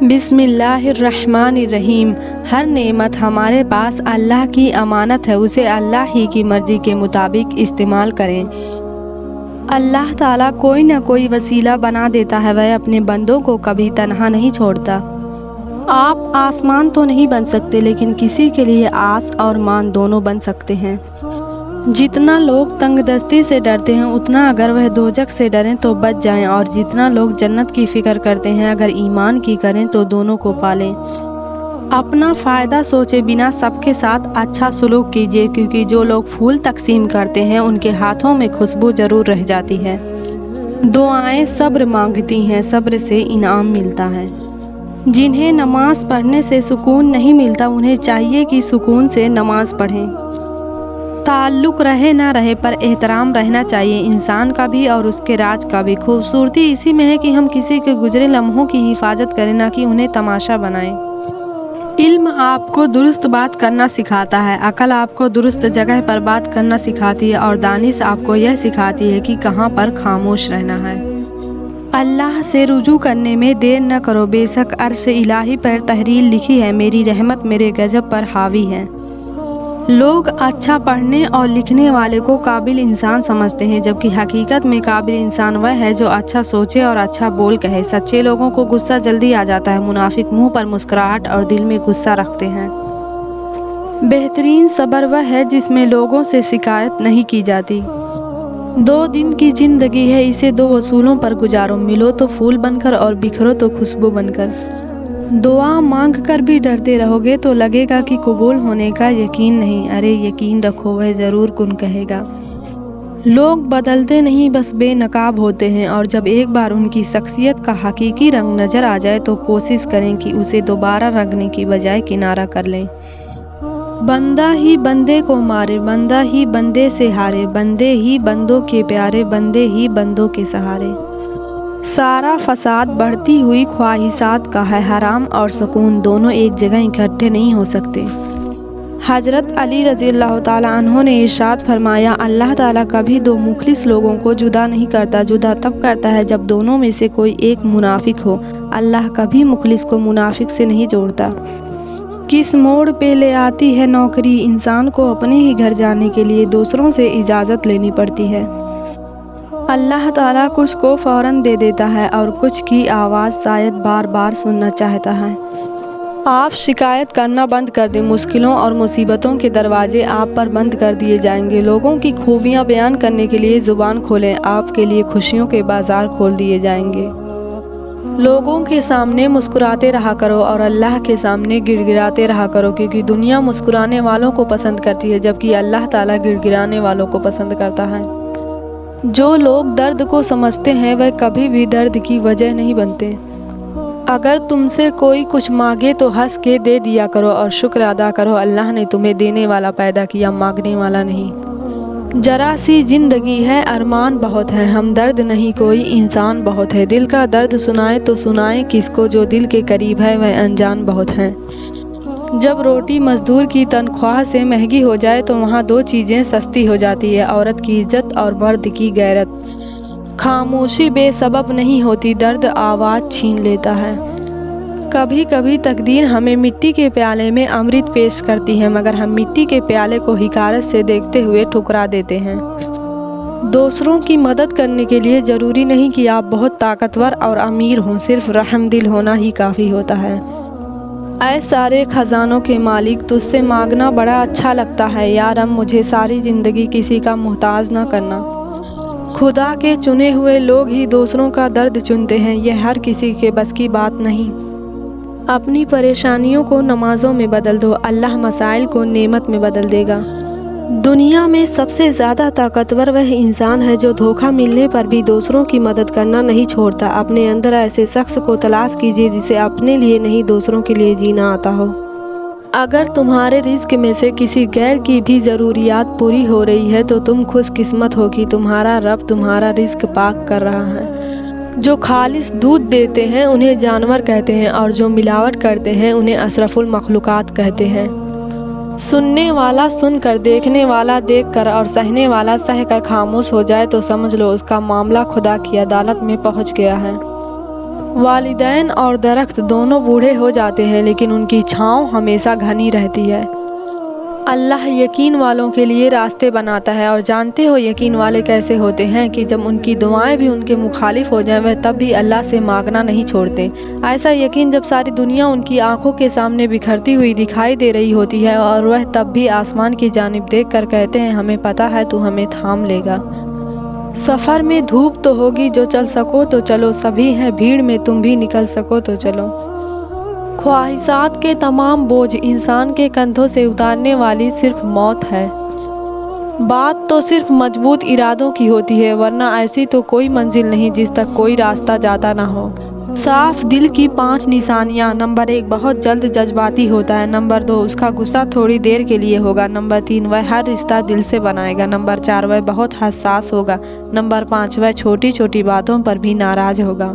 बिस्मिल्लाहिर्रहमानिर्रहीम। हर नेमत हमारे पास अल्लाह की अमानत है, उसे अल्लाह ही की मर्जी के मुताबिक इस्तेमाल करें। अल्लाह ताला कोई ना कोई वसीला बना देता है, वह अपने बंदों को कभी तन्हा नहीं छोड़ता। आप आसमान तो नहीं बन सकते, लेकिन किसी के लिए आस और मान दोनों बन सकते हैं। जितना लोग तंगदस्ती से डरते हैं, उतना अगर वह दोजख से डरें तो बच जाएं, और जितना लोग जन्नत की फिक्र करते हैं, अगर ईमान की करें तो दोनों को पालें। अपना फ़ायदा सोचे बिना सबके साथ अच्छा सलूक कीजिए, क्योंकि जो लोग फूल तकसीम करते हैं उनके हाथों में खुशबू जरूर रह जाती है। दुआएं सब्र मांगती हैं, सब्र से इनाम मिलता है। जिन्हें नमाज पढ़ने से सुकून नहीं मिलता, उन्हें चाहिए कि सुकून से नमाज पढ़ें। ताल्लुक़ रहे ना रहे, पर एहतराम रहना चाहिए, इंसान का भी और उसके राज का भी। खूबसूरती इसी में है कि हम किसी के गुजरे लम्हों की हिफाजत करें, ना कि उन्हें तमाशा बनाएं। इल्म आपको दुरुस्त बात करना सिखाता है, अकल आपको दुरुस्त जगह पर बात करना सिखाती है, और दानिश आपको यह सिखाती है कि कहाँ पर खामोश रहना है। अल्लाह से रुजू करने में देर न करो, बेशक अर्श इलाही पर तहरीर लिखी है, मेरी रहमत मेरे गजब पर हावी है। लोग अच्छा पढ़ने और लिखने वाले को काबिल इंसान समझते हैं, जबकि हकीकत में काबिल इंसान वह है जो अच्छा सोचे और अच्छा बोल कहे। सच्चे लोगों को गुस्सा जल्दी आ जाता है, मुनाफिक मुंह पर मुस्कुराहट और दिल में गुस्सा रखते हैं। बेहतरीन सब्र वह है जिसमें लोगों से शिकायत नहीं की जाती। 2 दिन की जिंदगी है, इसे 2 वसूलों पर गुजारो, मिलो तो फूल बनकर और बिखरो तो खुशबू बनकर। दुआ मांग कर भी डरते रहोगे तो लगेगा कि कबूल होने का यकीन नहीं। अरे यकीन रखो, वह ज़रूर कुन कहेगा। लोग बदलते नहीं, बस बेनकाब होते हैं, और जब एक बार उनकी शख्सियत का हकीकी रंग नज़र आ जाए तो कोशिश करें कि उसे दोबारा रंगने की बजाय किनारा कर लें। बंदा ही बंदे को मारे, बंदा ही बंदे से हारे, बंदे ही बंदों के प्यारे, बंदे ही बंदों के सहारे। सारा फसाद बढ़ती हुई ख्वाहिशात का है, हराम और सुकून दोनों एक जगह इकट्ठे नहीं हो सकते। हजरत अली रज़ियल्लाहु ताला अन्हो ने इरशाद फरमाया, अल्लाह ताला कभी 2 मुखलिस लोगों को जुदा नहीं करता, जुदा तब करता है जब दोनों में से कोई एक मुनाफिक हो। अल्लाह कभी मुखलिस को मुनाफिक से नहीं जोड़ता। किस मोड़ पे ले आती है नौकरी, इंसान को अपने ही घर जाने के लिए दूसरों से इजाज़त लेनी पड़ती है। अल्लाह ताला कुछ को फ़ौरन दे देता है, और कुछ की आवाज़ शायद बार बार सुनना चाहता है। आप शिकायत करना बंद कर दें, मुश्किलों और मुसीबतों के दरवाजे आप पर बंद कर दिए जाएंगे। लोगों की खूबियाँ बयान करने के लिए ज़ुबान खोलें, आपके लिए खुशियों के बाज़ार खोल दिए जाएंगे। लोगों के सामने मुस्कुराते रहा करो और अल्लाह के सामने गिड़गिड़ाते रहा करो, क्योंकि दुनिया मुस्कुराने वालों को पसंद करती है, जबकि अल्लाह ताला गिड़गिड़ाने वालों को पसंद करता है। जो लोग दर्द को समझते हैं वह कभी भी दर्द की वजह नहीं बनते। अगर तुमसे कोई कुछ मांगे तो हंस के दे दिया करो और शुक्र अदा करो, अल्लाह ने तुम्हें देने वाला पैदा किया, मांगने वाला नहीं। जरा सी जिंदगी है, अरमान बहुत है, हमदर्द नहीं कोई, इंसान बहुत है। दिल का दर्द सुनाए तो सुनाए किसको, जो दिल के करीब है वह अनजान बहुत है। जब रोटी मजदूर की तनख्वाह से महंगी हो जाए तो वहाँ 2 चीज़ें सस्ती हो जाती है, औरत की इज्जत और मर्द की गैरत। खामोशी बेसबब नहीं होती, दर्द आवाज़ छीन लेता है। कभी कभी तकदीर हमें मिट्टी के प्याले में अमृत पेश करती है, मगर हम मिट्टी के प्याले को हिकारत से देखते हुए ठुकरा देते हैं। दूसरों की मदद करने के लिए ज़रूरी नहीं कि आप बहुत ताकतवर और अमीर हों, सिर्फ रहमदिल होना ही काफ़ी होता है। ऐ सारे खजानों के मालिक, तुझसे मांगना बड़ा अच्छा लगता है, या रब मुझे सारी ज़िंदगी किसी का मोहताज ना करना। खुदा के चुने हुए लोग ही दूसरों का दर्द चुनते हैं, यह हर किसी के बस की बात नहीं। अपनी परेशानियों को नमाज़ों में बदल दो, अल्लाह मसाइल को नेमत में बदल देगा। दुनिया में सबसे ज़्यादा ताकतवर वह इंसान है जो धोखा मिलने पर भी दूसरों की मदद करना नहीं छोड़ता। अपने अंदर ऐसे शख्स को तलाश कीजिए जिसे अपने लिए नहीं दूसरों के लिए जीना आता हो। अगर तुम्हारे रिस्क में से किसी गैर की भी ज़रूरियात पूरी हो रही है तो तुम खुशकिस्मत हो कि तुम्हारा रब तुम्हारा रिस्क पाक कर रहा है। जो खालिस दूध देते हैं उन्हें जानवर कहते हैं, और जो मिलावट करते हैं उन्हें अशरफुल मखलूकात कहते हैं। सुनने वाला सुनकर, देखने वाला देखकर और सहने वाला सहकर खामोश हो जाए तो समझ लो उसका मामला खुदा की अदालत में पहुंच गया है। والدین اور درخت دونوں بوڑھے ہو جاتے ہیں لیکن ان کی چھاؤں ہمیشہ گھنی رہتی ہے۔ اللہ یقین والوں کے لیے راستے بناتا ہے، اور جانتے ہو یقین والے کیسے ہوتے ہیں کہ جب ان کی دعائیں بھی ان کے مخالف ہو جائیں وہ تب بھی اللہ سے مانگنا نہیں چھوڑتے۔ ایسا یقین جب ساری دنیا ان کی آنکھوں کے سامنے بکھرتی ہوئی دکھائی دے رہی ہوتی ہے اور وہ تب بھی آسمان کی جانب دیکھ کر کہتے ہیں ہمیں پتہ ہے تو ہمیں تھام لے گا۔ سفر میں دھوپ تو ہوگی، جو چل سکو تو چلو، سبھی ہیں بھیڑ میں، تم بھی نکل سکو تو چلو۔ خواہشات کے تمام بوجھ انسان کے کندھوں سے اتارنے والی صرف موت ہے۔ بات تو صرف مضبوط ارادوں کی ہوتی ہے، ورنہ ایسی تو کوئی منزل نہیں جس تک کوئی راستہ جاتا نہ ہو۔ صاف دل کی 5 نشانیاں۔ نمبر 1، بہت جلد جذباتی ہوتا ہے۔ نمبر 2، اس کا غصہ تھوڑی دیر کے لیے ہوگا۔ نمبر 3، وہ ہر رشتہ دل سے بنائے گا۔ نمبر 4، وہ بہت حساس ہوگا۔ نمبر 5، وہ چھوٹی چھوٹی باتوں پر بھی ناراض ہوگا۔